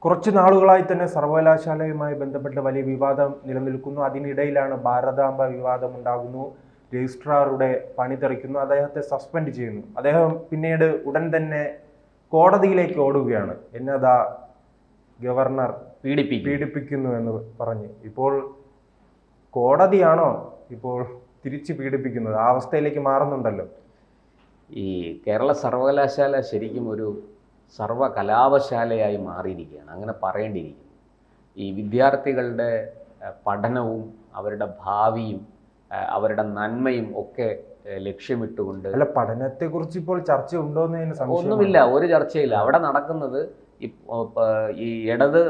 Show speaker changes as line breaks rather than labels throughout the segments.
കുറച്ചു നാളുകളായി തന്നെ സർവകലാശാലയുമായി ബന്ധപ്പെട്ട് വലിയ വിവാദം നിലനിൽക്കുന്നു. അതിനിടയിലാണ് ഭാരതാംബ വിവാദം ഉണ്ടാകുന്നു. രജിസ്ട്രാറുടെ പണി തെറിക്കുന്നു, അദ്ദേഹത്തെ സസ്പെൻഡ് ചെയ്യുന്നു. അദ്ദേഹം പിന്നീട് ഉടൻ തന്നെ കോടതിയിലേക്ക് ഓടുകയാണ്. എന്നതാ ഗവർണർ പീഡിപ്പിക്കുന്നു എന്ന് പറഞ്ഞ്. ഇപ്പോൾ കോടതിയാണോ ഇപ്പോൾ തിരിച്ച് പീഡിപ്പിക്കുന്നത്? ആ അവസ്ഥയിലേക്ക് മാറുന്നുണ്ടല്ലോ.
ഈ കേരള സർവകലാശാല ശരിക്കും ഒരു സർവകലാപശാലയായി മാറിയിരിക്കുകയാണ്, അങ്ങനെ പറയേണ്ടിയിരിക്കുന്നു. ഈ വിദ്യാർത്ഥികളുടെ പഠനവും അവരുടെ ഭാവിയും അവരുടെ നന്മയും ഒക്കെ ലക്ഷ്യമിട്ടുകൊണ്ട്.
അല്ല, പഠനത്തെക്കുറിച്ച് ഇപ്പോൾ ചർച്ച ഉണ്ടോ എന്ന്
ഒന്നുമില്ല, ഒരു ചർച്ചയില്ല. അവിടെ നടക്കുന്നത് ഈ ഇടത്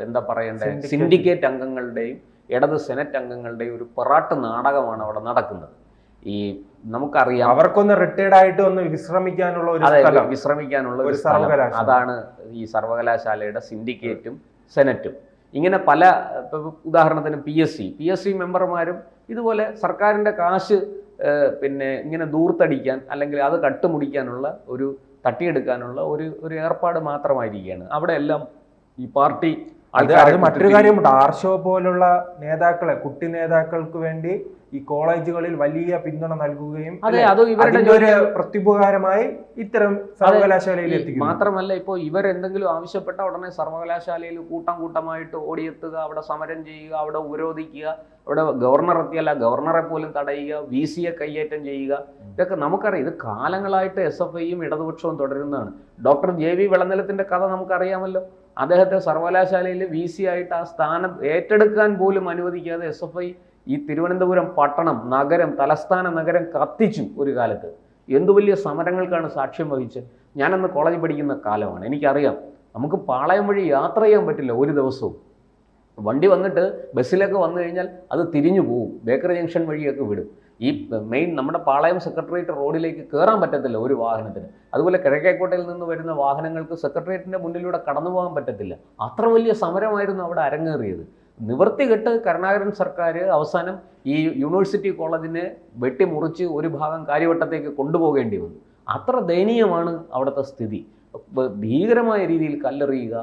എന്താ പറയണ്ടേ സിൻഡിക്കേറ്റ് അംഗങ്ങളുടെയും ഇടത് സെനറ്റ് അംഗങ്ങളുടെയും ഒരു പൊറാട്ട് നാടകമാണ് അവിടെ നടക്കുന്നത്. ഈ നമുക്കറിയാം,
അവർക്കൊന്ന് റിട്ടയർഡ് ആയിട്ട് ഒന്ന് വിശ്രമിക്കാനുള്ള ഒരു സ്ഥലം,
അതാണ് ഈ സർവകലാശാലയുടെ സിൻഡിക്കേറ്റും സെനറ്റും. ഇങ്ങനെ പല, ഉദാഹരണത്തിന് പി എസ് സി മെമ്പർമാരും ഇതുപോലെ സർക്കാരിൻ്റെ കാശ് പിന്നെ ഇങ്ങനെ ദൂർത്തടിക്കാൻ അല്ലെങ്കിൽ അത് കട്ടുമുടിക്കാനുള്ള ഒരു തട്ടിയെടുക്കാനുള്ള ഒരു ഏർപ്പാട് മാത്രമായിരിക്കുകയാണ് അവിടെ എല്ലാം. ഈ പാർട്ടി
അത് മറ്റൊരു കാര്യമുണ്ട്. ആർഷോ പോലുള്ള നേതാക്കളെ, കുട്ടി നേതാക്കൾക്ക് വേണ്ടി ഈ കോളേജുകളിൽ വലിയ പിന്തുണ നൽകുകയും ഇവരുടെ പ്രത്യുപകാരമായി ഇത്തരം സർവകലാശാലയിൽ എത്തിക്കും.
മാത്രമല്ല, ഇപ്പോൾ ഇവരെന്തെങ്കിലും ആവശ്യപ്പെട്ട ഉടനെ സർവകലാശാലയിൽ കൂട്ടമായിട്ട് ഓടിയെത്തുക, അവിടെ സമരം ചെയ്യുക, അവിടെ ഉപരോധിക്കുക, അവിടെ ഗവർണർ എത്തിയല്ല ഗവർണറെ പോലും തടയുക, VC-യെ കയ്യേറ്റം ചെയ്യുക. ഇതൊക്കെ നമുക്കറിയാം. ഇത് കാലങ്ങളായിട്ട് SFIയും ഇടതുപക്ഷവും തുടരുന്നതാണ്. ഡോക്ടർ JV വിളനിലത്തിന്റെ കഥ നമുക്കറിയാമല്ലോ. അദ്ദേഹത്തെ സർവകലാശാലയിൽ VC ആയിട്ട് ആ സ്ഥാനം ഏറ്റെടുക്കാൻ പോലും അനുവദിക്കാതെ SFI ഈ തിരുവനന്തപുരം പട്ടണം, നഗരം, തലസ്ഥാന നഗരം കത്തിച്ചു ഒരു കാലത്ത്. എന്തു വലിയ സമരങ്ങൾക്കാണ് സാക്ഷ്യം വഹിച്ചത്. ഞാനന്ന് കോളേജിൽ പഠിക്കുന്ന കാലമാണ്, എനിക്കറിയാം. നമുക്ക് പാളയം വഴി യാത്ര ചെയ്യാൻ പറ്റില്ല ഒരു ദിവസവും. വണ്ടി വന്നിട്ട് ബസ്സിലൊക്കെ വന്നു കഴിഞ്ഞാൽ അത് തിരിഞ്ഞു പോകും, ബേക്കറി ജംഗ്ഷൻ വഴിയൊക്കെ വിടും. ഈ മെയിൻ നമ്മുടെ പാളയം സെക്രട്ടേറിയറ്റ് റോഡിലേക്ക് കയറാൻ പറ്റത്തില്ല ഒരു വാഹനത്തിന്. അതുപോലെ കിഴക്കേക്കോട്ടയിൽ നിന്ന് വരുന്ന വാഹനങ്ങൾക്ക് സെക്രട്ടേറിയറ്റിൻ്റെ മുന്നിലൂടെ കടന്നു പോകാൻ പറ്റത്തില്ല. അത്ര വലിയ സമരമായിരുന്നു അവിടെ അരങ്ങേറിയത്. നിവർത്തികെട്ട് കരുണാകരൻ സർക്കാർ അവസാനം ഈ യൂണിവേഴ്സിറ്റി കോളേജിനെ വെട്ടിമുറിച്ച് ഒരു ഭാഗം കാര്യവട്ടത്തേക്ക് കൊണ്ടുപോകേണ്ടി വന്നു. അത്ര ദയനീയമാണ് അവിടുത്തെ സ്ഥിതി. ഭീകരമായ രീതിയിൽ കല്ലെറിയുക,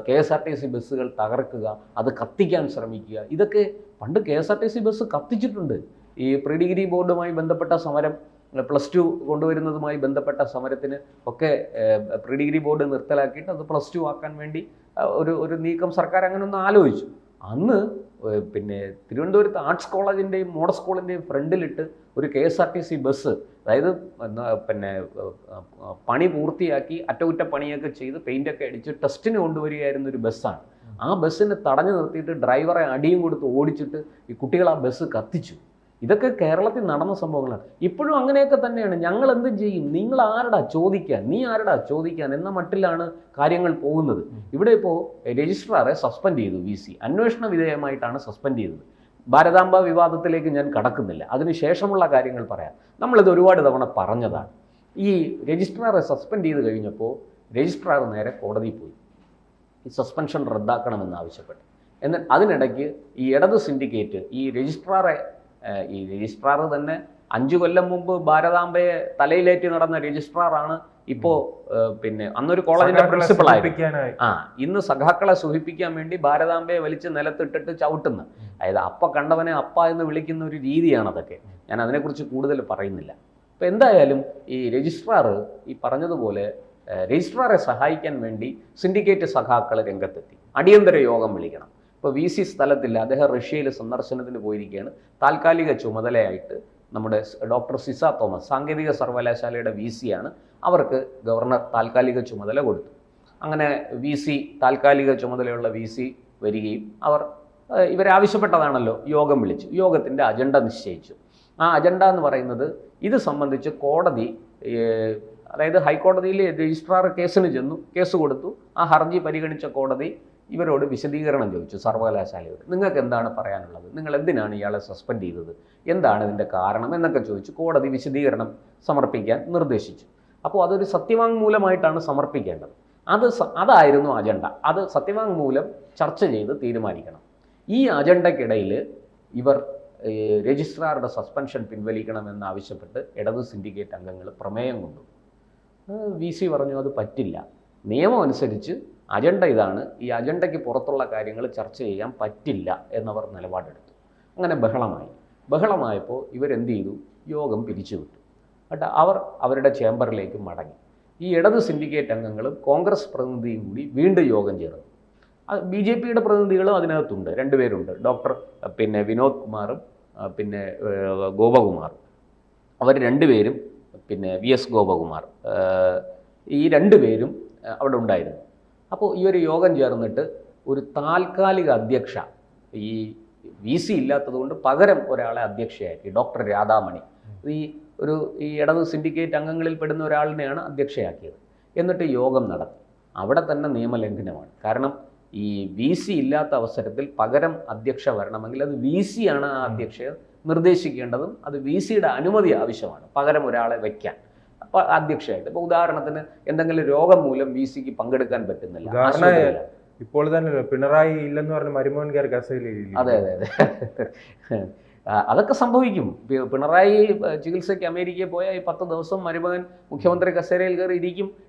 KSRTC ബസ്സുകൾ തകർക്കുക, അത് കത്തിക്കാൻ ശ്രമിക്കുക. ഇതൊക്കെ പണ്ട് KSRTC ബസ് കത്തിച്ചിട്ടുണ്ട്. ഈ പ്രീ ഡിഗ്രി ബോർഡുമായി ബന്ധപ്പെട്ട സമരം, +2 കൊണ്ടുവരുന്നതുമായി ബന്ധപ്പെട്ട സമരത്തിന് ഒക്കെ പ്രീ ഡിഗ്രി ബോർഡ് നിർത്തലാക്കിയിട്ട് അത് +2 ആക്കാൻ വേണ്ടി ഒരു നീക്കം സർക്കാർ അങ്ങനെ ഒന്ന് ആലോചിച്ചു. അന്ന് പിന്നെ തിരുവനന്തപുരത്ത് ആർട്സ് കോളേജിൻ്റെയും മോഡൽ സ്കൂളിൻ്റെയും ഫ്രണ്ടിലിട്ട് ഒരു KSRTC ബസ്, അതായത് പിന്നെ പണി പൂർത്തിയാക്കി അറ്റകുറ്റപ്പണിയൊക്കെ ചെയ്ത് പെയിൻ്റൊക്കെ അടിച്ച് ടെസ്റ്റിന് കൊണ്ടുവരികയായിരുന്ന ഒരു ബസ്സാണ്. ആ ബസ്സിനെ തടഞ്ഞു നിർത്തിയിട്ട് ഡ്രൈവറെ അടിയും കൊടുത്ത് ഓടിച്ചിട്ട് ഈ കുട്ടികൾ ആ ബസ് കത്തിച്ചു. ഇതൊക്കെ കേരളത്തിൽ നടന്ന സംഭവങ്ങളാണ്. ഇപ്പോഴും അങ്ങനെയൊക്കെ തന്നെയാണ്. ഞങ്ങൾ എന്തും ചെയ്യും, നിങ്ങൾ ആരടാ ചോദിക്കാൻ, നീ ആരടാ ചോദിക്കാൻ എന്ന മട്ടിലാണ് കാര്യങ്ങൾ പോകുന്നത്. ഇവിടെ ഇപ്പോൾ രജിസ്ട്രാറെ സസ്പെൻഡ് ചെയ്തു VC, അന്വേഷണ വിധേയമായിട്ടാണ് സസ്പെൻഡ് ചെയ്തത്. ഭാരതാംബ വിവാദത്തിലേക്ക് ഞാൻ കടക്കുന്നില്ല, അതിനുശേഷമുള്ള കാര്യങ്ങൾ പറയാം. നമ്മളിത് ഒരുപാട് തവണ പറഞ്ഞതാണ്. ഈ രജിസ്ട്രാറെ സസ്പെൻഡ് ചെയ്ത് കഴിഞ്ഞപ്പോൾ രജിസ്ട്രാർ നേരെ കോടതിയിൽ പോയി ഈ സസ്പെൻഷൻ റദ്ദാക്കണമെന്ന് ആവശ്യപ്പെട്ടു. എന്നാൽ അതിനിടയ്ക്ക് ഈ ഇടത് സിൻഡിക്കേറ്റ് ഈ രജിസ്ട്രാർ തന്നെ 5 കൊല്ലം മുമ്പ് ഭാരതാംബയെ തലയിലേറ്റി നടന്ന രജിസ്ട്രാറാണ് ഇപ്പോൾ പിന്നെ അന്നൊരു കോളേജിന്റെ പ്രിൻസിപ്പളായിരുന്നു. ഇന്ന് സഖാക്കളെ സുഖിപ്പിക്കാൻ വേണ്ടി ഭാരതാംബയെ വലിച്ച് നിലത്തിട്ടിട്ട് ചവിട്ടുന്ന, അതായത് അപ്പ കണ്ടവനെ അപ്പ എന്ന് വിളിക്കുന്ന ഒരു രീതിയാണ് അതൊക്കെ. ഞാൻ അതിനെക്കുറിച്ച് കൂടുതൽ പറയുന്നില്ല. അപ്പം എന്തായാലും ഈ രജിസ്ട്രാർ ഈ പറഞ്ഞതുപോലെ രജിസ്ട്രാറെ സഹായിക്കാൻ വേണ്ടി സിൻഡിക്കേറ്റ് സഖാക്കൾ രംഗത്തെത്തി. അടിയന്തര യോഗം വിളിക്കണം. ഇപ്പോൾ VC സ്ഥലത്തില്ല, അദ്ദേഹം റഷ്യയിൽ സന്ദർശനത്തിന് പോയിരിക്കുകയാണ്. താൽക്കാലിക ചുമതലയായിട്ട് നമ്മുടെ ഡോക്ടർ സിസ തോമസ്, സാങ്കേതിക സർവകലാശാലയുടെ VC ആണ്, അവർക്ക് ഗവർണർ താൽക്കാലിക ചുമതല കൊടുത്തു. അങ്ങനെ VC, താൽക്കാലിക ചുമതലയുള്ള VC വരികയും ഇവരാവശ്യപ്പെട്ടതാണല്ലോ, യോഗം വിളിച്ചു. യോഗത്തിൻ്റെ അജണ്ട നിശ്ചയിച്ചു. ആ അജണ്ട എന്ന് പറയുന്നത് ഇത് സംബന്ധിച്ച് കോടതി, അതായത് ഹൈക്കോടതിയിൽ രജിസ്ട്രാർ കേസിന് ചെന്നു, കേസ് കൊടുത്തു. ആ ഹർജി പരിഗണിച്ച കോടതി ഇവരോട് വിശദീകരണം ചോദിച്ചു, സർവകലാശാലയോട്. നിങ്ങൾക്ക് എന്താണ് പറയാനുള്ളത്, നിങ്ങൾ എന്തിനാണ് ഇയാളെ സസ്പെൻഡ് ചെയ്തത്, എന്താണ് ഇതിൻ്റെ കാരണം എന്നൊക്കെ ചോദിച്ചു. കോടതി വിശദീകരണം സമർപ്പിക്കാൻ നിർദ്ദേശിച്ചു. അപ്പോൾ അതൊരു സത്യവാങ്മൂലമായിട്ടാണ് സമർപ്പിക്കേണ്ടത്. അതായിരുന്നു അജണ്ട. അത് സത്യവാങ്മൂലം ചർച്ച ചെയ്ത് തീരുമാനിക്കണം. ഈ അജണ്ടയ്ക്കിടയിൽ ഇവർ രജിസ്ട്രാറുടെ സസ്പെൻഷൻ പിൻവലിക്കണമെന്നാവശ്യപ്പെട്ട് ഇടത് സിൻഡിക്കേറ്റ് അംഗങ്ങൾ പ്രമേയം കൊണ്ടു. VC പറഞ്ഞു അത് പറ്റില്ല, നിയമം അനുസരിച്ച് അജണ്ട ഇതാണ്, ഈ അജണ്ടയ്ക്ക് പുറത്തുള്ള കാര്യങ്ങൾ ചർച്ച ചെയ്യാൻ പറ്റില്ല എന്നവർ നിലപാടെടുത്തു. അങ്ങനെ ബഹളമായപ്പോൾ ഇവരെന്ത് ചെയ്തു? യോഗം പിരിച്ചുവിട്ടു. എന്നിട്ട് അവർ അവരുടെ ചേംബറിലേക്ക് മടങ്ങി. ഈ ഇടത് സിൻഡിക്കേറ്റ് അംഗങ്ങളും കോൺഗ്രസ് പ്രതിനിധിയും കൂടി വീണ്ടും യോഗം ചേർന്നു. BJPയുടെ പ്രതിനിധികളും അതിനകത്തുണ്ട്, 2 പേരുണ്ട്, ഡോക്ടർ വിനോദ് കുമാറും ഗോപകുമാറും. അവർ 2 പേരും VS ഗോപകുമാർ, ഈ 2 പേരും അവിടെ ഉണ്ടായിരുന്നു. അപ്പോൾ ഈ ഒരു യോഗം ചേർന്നിട്ട് ഒരു താൽക്കാലിക അധ്യക്ഷ, ഈ VC ഇല്ലാത്തതുകൊണ്ട് പകരം ഒരാളെ അധ്യക്ഷയാക്കി, ഡോക്ടർ രാധാമണി, ഈ ഇടത് സിൻഡിക്കേറ്റ് അംഗങ്ങളിൽ പെടുന്ന ഒരാളിനെയാണ് അധ്യക്ഷയാക്കിയത്. എന്നിട്ട് യോഗം നടത്തി. അവിടെ തന്നെ നിയമലംഘനമാണ്. കാരണം ഈ VC ഇല്ലാത്ത അവസരത്തിൽ പകരം അധ്യക്ഷ വരണമെങ്കിൽ അത് VC ആണ് ആ അധ്യക്ഷയെ നിർദ്ദേശിക്കേണ്ടതും, അത് VCയുടെ അനുമതി ആവശ്യമാണ് പകരം ഒരാളെ വയ്ക്കാൻ. അപ്പോൾ അധ്യക്ഷയായിട്ട് ഇപ്പോൾ ഉദാഹരണത്തിന് എന്തെങ്കിലും രോഗം മൂലം VCക്ക് പങ്കെടുക്കാൻ പറ്റുന്നില്ല.
ഇപ്പോൾ തന്നെ പിണറായി ഇല്ലെന്ന് പറഞ്ഞ മരുമോൻ കയറി കസേരയിൽ.
അതെ, അതൊക്കെ സംഭവിക്കും. പിണറായി ചികിത്സയ്ക്ക് അമേരിക്കയിൽ പോയാൽ ഈ 10 ദിവസം മരുമകൻ മുഖ്യമന്ത്രി കസേരയിൽ കയറി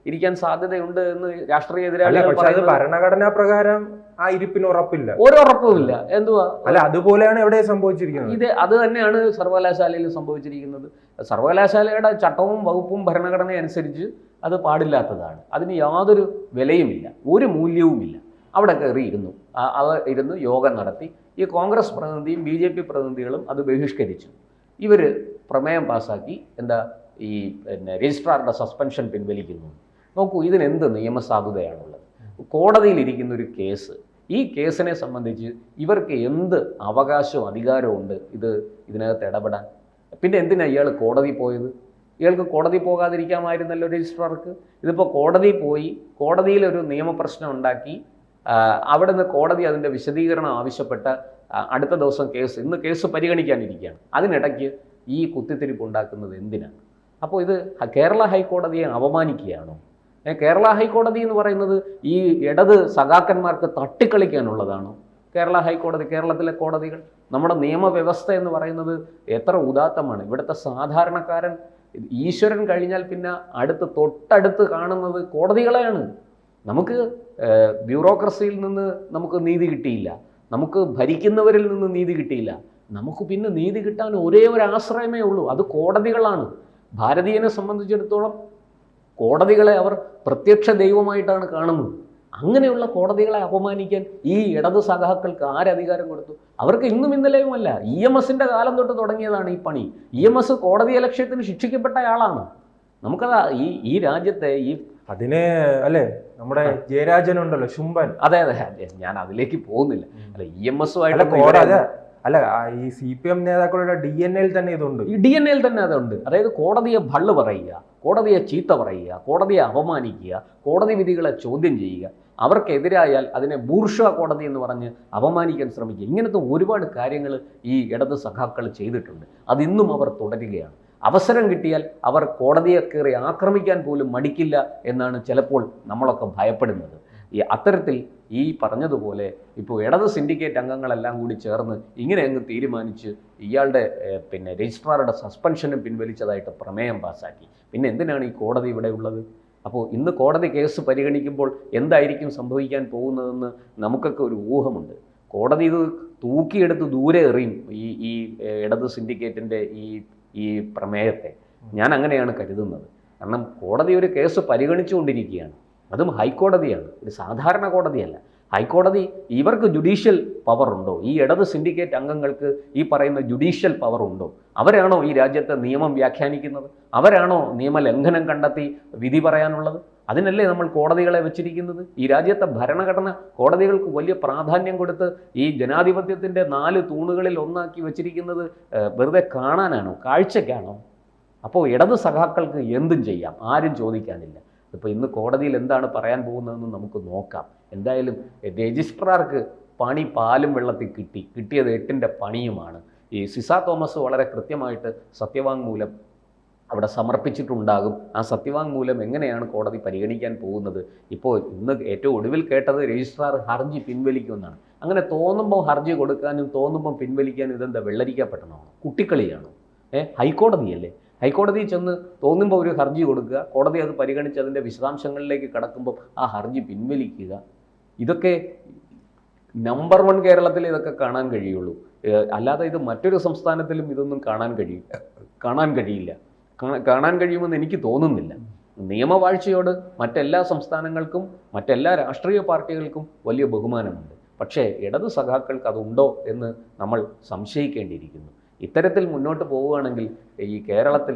ഇരിക്കാൻ സാധ്യതയുണ്ട് എന്ന് രാഷ്ട്രീയ എതിരാളികൾ പറയുന്നത്.
ഭരണഘടനാ പ്രകാരം ആ ഇരിപ്പിന് ഉറപ്പില്ല,
ഒരുറപ്പുമില്ല. എന്തുവാ
അല്ല, അതുപോലെയാണ് എവിടെ സംഭവിച്ചിരിക്കുന്നത്.
അത് തന്നെയാണ് സർവകലാശാലയിൽ സംഭവിച്ചിരിക്കുന്നത്. സർവകലാശാലയുടെ ചട്ടവും വകുപ്പും ഭരണഘടന അനുസരിച്ച് അത് പാടില്ലാത്തതാണ്. അതിന് യാതൊരു വിലയുമില്ല, ഒരു മൂല്യവുമില്ല. അവിടെ കയറി ഇരുന്നു യോഗം നടത്തി. ഈ കോൺഗ്രസ് പ്രതിനിധിയും BJP പ്രതിനിധികളും അത് ബഹിഷ്കരിച്ചു. ഇവർ പ്രമേയം പാസ്സാക്കി, ഈ രജിസ്ട്രാറുടെ സസ്പെൻഷൻ പിൻവലിക്കുന്നു. നോക്കൂ, ഇതിനെന്ത് നിയമസാധുതയാണുള്ളത്? കോടതിയിലിരിക്കുന്ന ഒരു കേസ്, ഈ കേസിനെ സംബന്ധിച്ച് ഇവർക്ക് എന്ത് അവകാശവും അധികാരവും ഉണ്ട് ഇതിനകത്ത് ഇടപെടാൻ? പിന്നെ എന്തിനാണ് ഇയാൾ കോടതി പോയത്? ഇയാൾക്ക് കോടതി പോകാതിരിക്കാമായിരുന്നല്ലോ രജിസ്ട്രാർക്ക്. ഇതിപ്പോൾ കോടതി പോയി, കോടതിയിലൊരു നിയമപ്രശ്നം ഉണ്ടാക്കി, അവിടെ നിന്ന് കോടതി അതിൻ്റെ വിശദീകരണം ആവശ്യപ്പെട്ട അടുത്ത ദിവസം ഇന്ന് കേസ് പരിഗണിക്കാനിരിക്കുകയാണ്. അതിനിടയ്ക്ക് ഈ കുത്തിത്തിരിപ്പ് ഉണ്ടാക്കുന്നത് എന്തിനാണ്? അപ്പോൾ ഇത് കേരള ഹൈക്കോടതിയെ അപമാനിക്കുകയാണോ? കേരള ഹൈക്കോടതി എന്ന് പറയുന്നത് ഈ ഇടത് സഖാക്കന്മാർക്ക് തട്ടിക്കളിക്കാനുള്ളതാണോ? കേരളത്തിലെ കോടതികൾ, നമ്മുടെ നിയമവ്യവസ്ഥ എന്ന് പറയുന്നത് എത്ര ഉദാത്തമാണ്. ഇവിടുത്തെ സാധാരണക്കാരൻ, ഈശ്വരൻ കഴിഞ്ഞാൽ പിന്നെ തൊട്ടടുത്ത് കാണുന്നത് കോടതികളെയാണ്. നമുക്ക് ബ്യൂറോക്രസിയിൽ നിന്ന് നമുക്ക് നീതി കിട്ടിയില്ല, നമുക്ക് ഭരിക്കുന്നവരിൽ നിന്ന് നീതി കിട്ടിയില്ല, നമുക്ക് പിന്നെ നീതി കിട്ടാൻ ഒരേ ഒരു ആശ്രയമേ ഉള്ളൂ, അത് കോടതികളാണ്. ഭാരതീയനെ സംബന്ധിച്ചിടത്തോളം കോടതികളെ അവർ പ്രത്യക്ഷ ദൈവമായിട്ടാണ് കാണുന്നത്. അങ്ങനെയുള്ള കോടതികളെ അപമാനിക്കാൻ ഈ ഇടത് സഖാക്കൾക്ക് ആരധികാരം കൊടുത്തു? അവർക്ക് ഇന്നും ഇന്നലെയുമല്ല, EMSന്റെ കാലം തൊട്ട് തുടങ്ങിയതാണ് ഈ പണി. EMS കോടതി അലക്ഷ്യത്തിന് ശിക്ഷിക്കപ്പെട്ട ആളാണ്. നമുക്കതാ ഈ രാജ്യത്തെ
അതിനെ അല്ലേ നമ്മുടെ ജയരാജനുണ്ടല്ലോ, ശുംഭൻ.
അതെ, ഞാൻ അതിലേക്ക് പോകുന്നില്ല. അല്ല, EMSുമായിട്ട്
അല്ല, ഈ CPM നേതാക്കളുടെ DNA-യിൽ തന്നെ ഇതുണ്ട്.
ഈ DNA-യിൽ തന്നെ അതുണ്ട്. അതായത് കോടതിയെ ഭള്ളു പറയുക, കോടതിയെ ചീത്ത പറയുക, കോടതിയെ അപമാനിക്കുക, കോടതി വിധികളെ ചോദ്യം ചെയ്യുക, അവർക്കെതിരായാൽ അതിനെ ബൂർഷ്വാ കോടതി എന്ന് പറഞ്ഞ് അപമാനിക്കാൻ ശ്രമിക്കുക. ഇങ്ങനത്തെ ഒരുപാട് കാര്യങ്ങൾ ഈ ഇടത് സഖാക്കൾ ചെയ്തിട്ടുണ്ട്. അതിന്നും അവർ തുടരുകയാണ്. അവസരം കിട്ടിയാൽ അവർ കോടതിയെ കയറി ആക്രമിക്കാൻ പോലും മടിക്കില്ല എന്നാണ് ചിലപ്പോൾ നമ്മളൊക്കെ ഭയപ്പെടുന്നത്. അത്തരത്തിൽ ഈ പറഞ്ഞതുപോലെ ഇപ്പോൾ ഇടത് സിൻഡിക്കേറ്റ് അംഗങ്ങളെല്ലാം കൂടി ചേർന്ന് ഇങ്ങനെ അങ്ങ് തീരുമാനിച്ച് ഇയാളുടെ രജിസ്ട്രാറുടെ സസ്പെൻഷനും പിൻവലിച്ചതായിട്ട് പ്രമേയം പാസ്സാക്കി. പിന്നെ എന്തിനാണ് ഈ കോടതി ഇവിടെ ഉള്ളത്? അപ്പോൾ ഇന്ന് കോടതി കേസ് പരിഗണിക്കുമ്പോൾ എന്തായിരിക്കും സംഭവിക്കാൻ പോകുന്നതെന്ന് നമുക്കൊക്കെ ഒരു ഊഹമുണ്ട്. കോടതി ഇത് തൂക്കിയെടുത്ത് ദൂരെ എറിയും ഈ ഇടത് സിൻഡിക്കേറ്റിൻ്റെ ഈ പ്രമേയത്തെ. ഞാൻ അങ്ങനെയാണ് കരുതുന്നത്. കാരണം കോടതി ഒരു കേസ് പരിഗണിച്ചുകൊണ്ടിരിക്കുകയാണ്, അതും ഹൈക്കോടതിയാണ്, ഒരു സാധാരണ കോടതിയല്ല. ഹൈക്കോടതി, ഇവർക്ക് ജുഡീഷ്യൽ പവർ ഉണ്ടോ? ഈ ഇടത് സിൻഡിക്കേറ്റ് അംഗങ്ങൾക്ക് ഈ പറയുന്ന ജുഡീഷ്യൽ പവർ ഉണ്ടോ? അവരാണോ ഈ രാജ്യത്തെ നിയമം വ്യാഖ്യാനിക്കുന്നത്? അവരാണോ നിയമലംഘനം കണ്ടെത്തി വിധി പറയാനുള്ളത്? അതിനല്ലേ നമ്മൾ കോടതികളെ വെച്ചിരിക്കുന്നത്? ഈ രാജ്യത്തെ ഭരണഘടന കോടതികൾക്ക് വലിയ പ്രാധാന്യം കൊടുത്ത് ഈ ജനാധിപത്യത്തിൻ്റെ 4 തൂണുകളിൽ ഒന്നാക്കി വെച്ചിരിക്കുന്നത് വെറുതെ കാണാനാണോ, കാഴ്ചയ്ക്കാണോ? അപ്പോൾ ഇടത് സഖാക്കൾക്ക് എന്തും ചെയ്യാം, ആരും ചോദിക്കാനില്ല. ഇപ്പോൾ ഇന്ന് കോടതിയിൽ എന്താണ് പറയാൻ പോകുന്നതെന്ന് നമുക്ക് നോക്കാം. എന്തായാലും രജിസ്ട്രാർക്ക് പണി പാലും വെള്ളത്തിൽ കിട്ടിയത് 8ൻ്റെ പണിയുമാണ്. ഈ സിസ തോമസ് വളരെ കൃത്യമായിട്ട് സത്യവാങ്മൂലം അവിടെ സമർപ്പിച്ചിട്ടുണ്ടാകും. ആ സത്യവാങ്മൂലം എങ്ങനെയാണ് കോടതി പരിഗണിക്കാൻ പോകുന്നത്? ഇപ്പോൾ ഇന്ന് ഏറ്റവും ഒടുവിൽ കേട്ടത് രജിസ്ട്രാർ ഹർജി പിൻവലിക്കുമെന്നാണ്. അങ്ങനെ തോന്നുമ്പോൾ ഹർജി കൊടുക്കാനും തോന്നുമ്പം പിൻവലിക്കാനും ഇതെന്താ വെള്ളരിക്കപ്പെട്ടണോ? കുട്ടിക്കളിയാണോ? ഹൈക്കോടതിയല്ലേ? ഹൈക്കോടതിയിൽ ചെന്ന് തോന്നുമ്പോൾ ഒരു ഹർജി കൊടുക്കുക, കോടതി അത് പരിഗണിച്ച് അതിൻ്റെ വിശദാംശങ്ങളിലേക്ക് കടക്കുമ്പോൾ ആ ഹർജി പിൻവലിക്കുക. ഇതൊക്കെ നമ്പർ 1 കേരളത്തിൽ ഇതൊക്കെ കാണാൻ കഴിയുള്ളൂ. അല്ലാതെ ഇത് മറ്റൊരു സംസ്ഥാനത്തിലും ഇതൊന്നും കാണാൻ കഴിയില്ല. കാണാൻ കഴിയുമെന്ന് എനിക്ക് തോന്നുന്നില്ല. നിയമവാഴ്ചയോട് മറ്റെല്ലാ സംസ്ഥാനങ്ങൾക്കും മറ്റെല്ലാ രാഷ്ട്രീയ പാർട്ടികൾക്കും വലിയ ബഹുമാനമുണ്ട്. പക്ഷേ ഇടതു സഖാക്കൾക്ക് അതുണ്ടോ എന്ന് നമ്മൾ സംശയിക്കേണ്ടിയിരിക്കുന്നു. ഇത്തരത്തിൽ മുന്നോട്ട് പോവുകയാണെങ്കിൽ ഈ കേരളത്തിൽ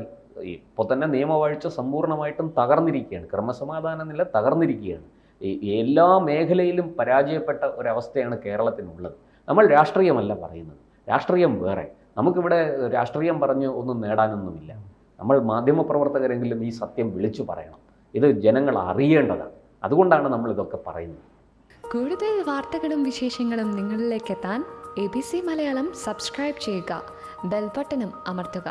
ഇപ്പോൾ തന്നെ നിയമവാഴ്ച സമ്പൂർണ്ണമായിട്ടും തകർന്നിരിക്കുകയാണ്. ക്രമസമാധാന നില തകർന്നിരിക്കുകയാണ്. എല്ലാ മേഖലയിലും പരാജയപ്പെട്ട ഒരവസ്ഥയാണ് കേരളത്തിനുള്ളത്. നമ്മൾ രാഷ്ട്രീയമല്ല പറയുന്നത്, രാഷ്ട്രീയം വേറെ. നമുക്കിവിടെ രാഷ്ട്രീയം പറഞ്ഞ് ഒന്നും നേടാനൊന്നുമില്ല. നമ്മൾ മാധ്യമപ്രവർത്തകരെങ്കിലും ഈ സത്യം വിളിച്ചു പറയണം. ഇത് ജനങ്ങൾ അറിയേണ്ടതാണ്. അതുകൊണ്ടാണ് നമ്മൾ ഇതൊക്കെ പറയുന്നത്.
കൂടുതൽ വാർത്തകളും വിശേഷങ്ങളും നിങ്ങളിലേക്ക് എത്താൻ ABC മലയാളം സബ്സ്ക്രൈബ് ചെയ്യുക, ബെൽ ബട്ടണും അമർത്തുക.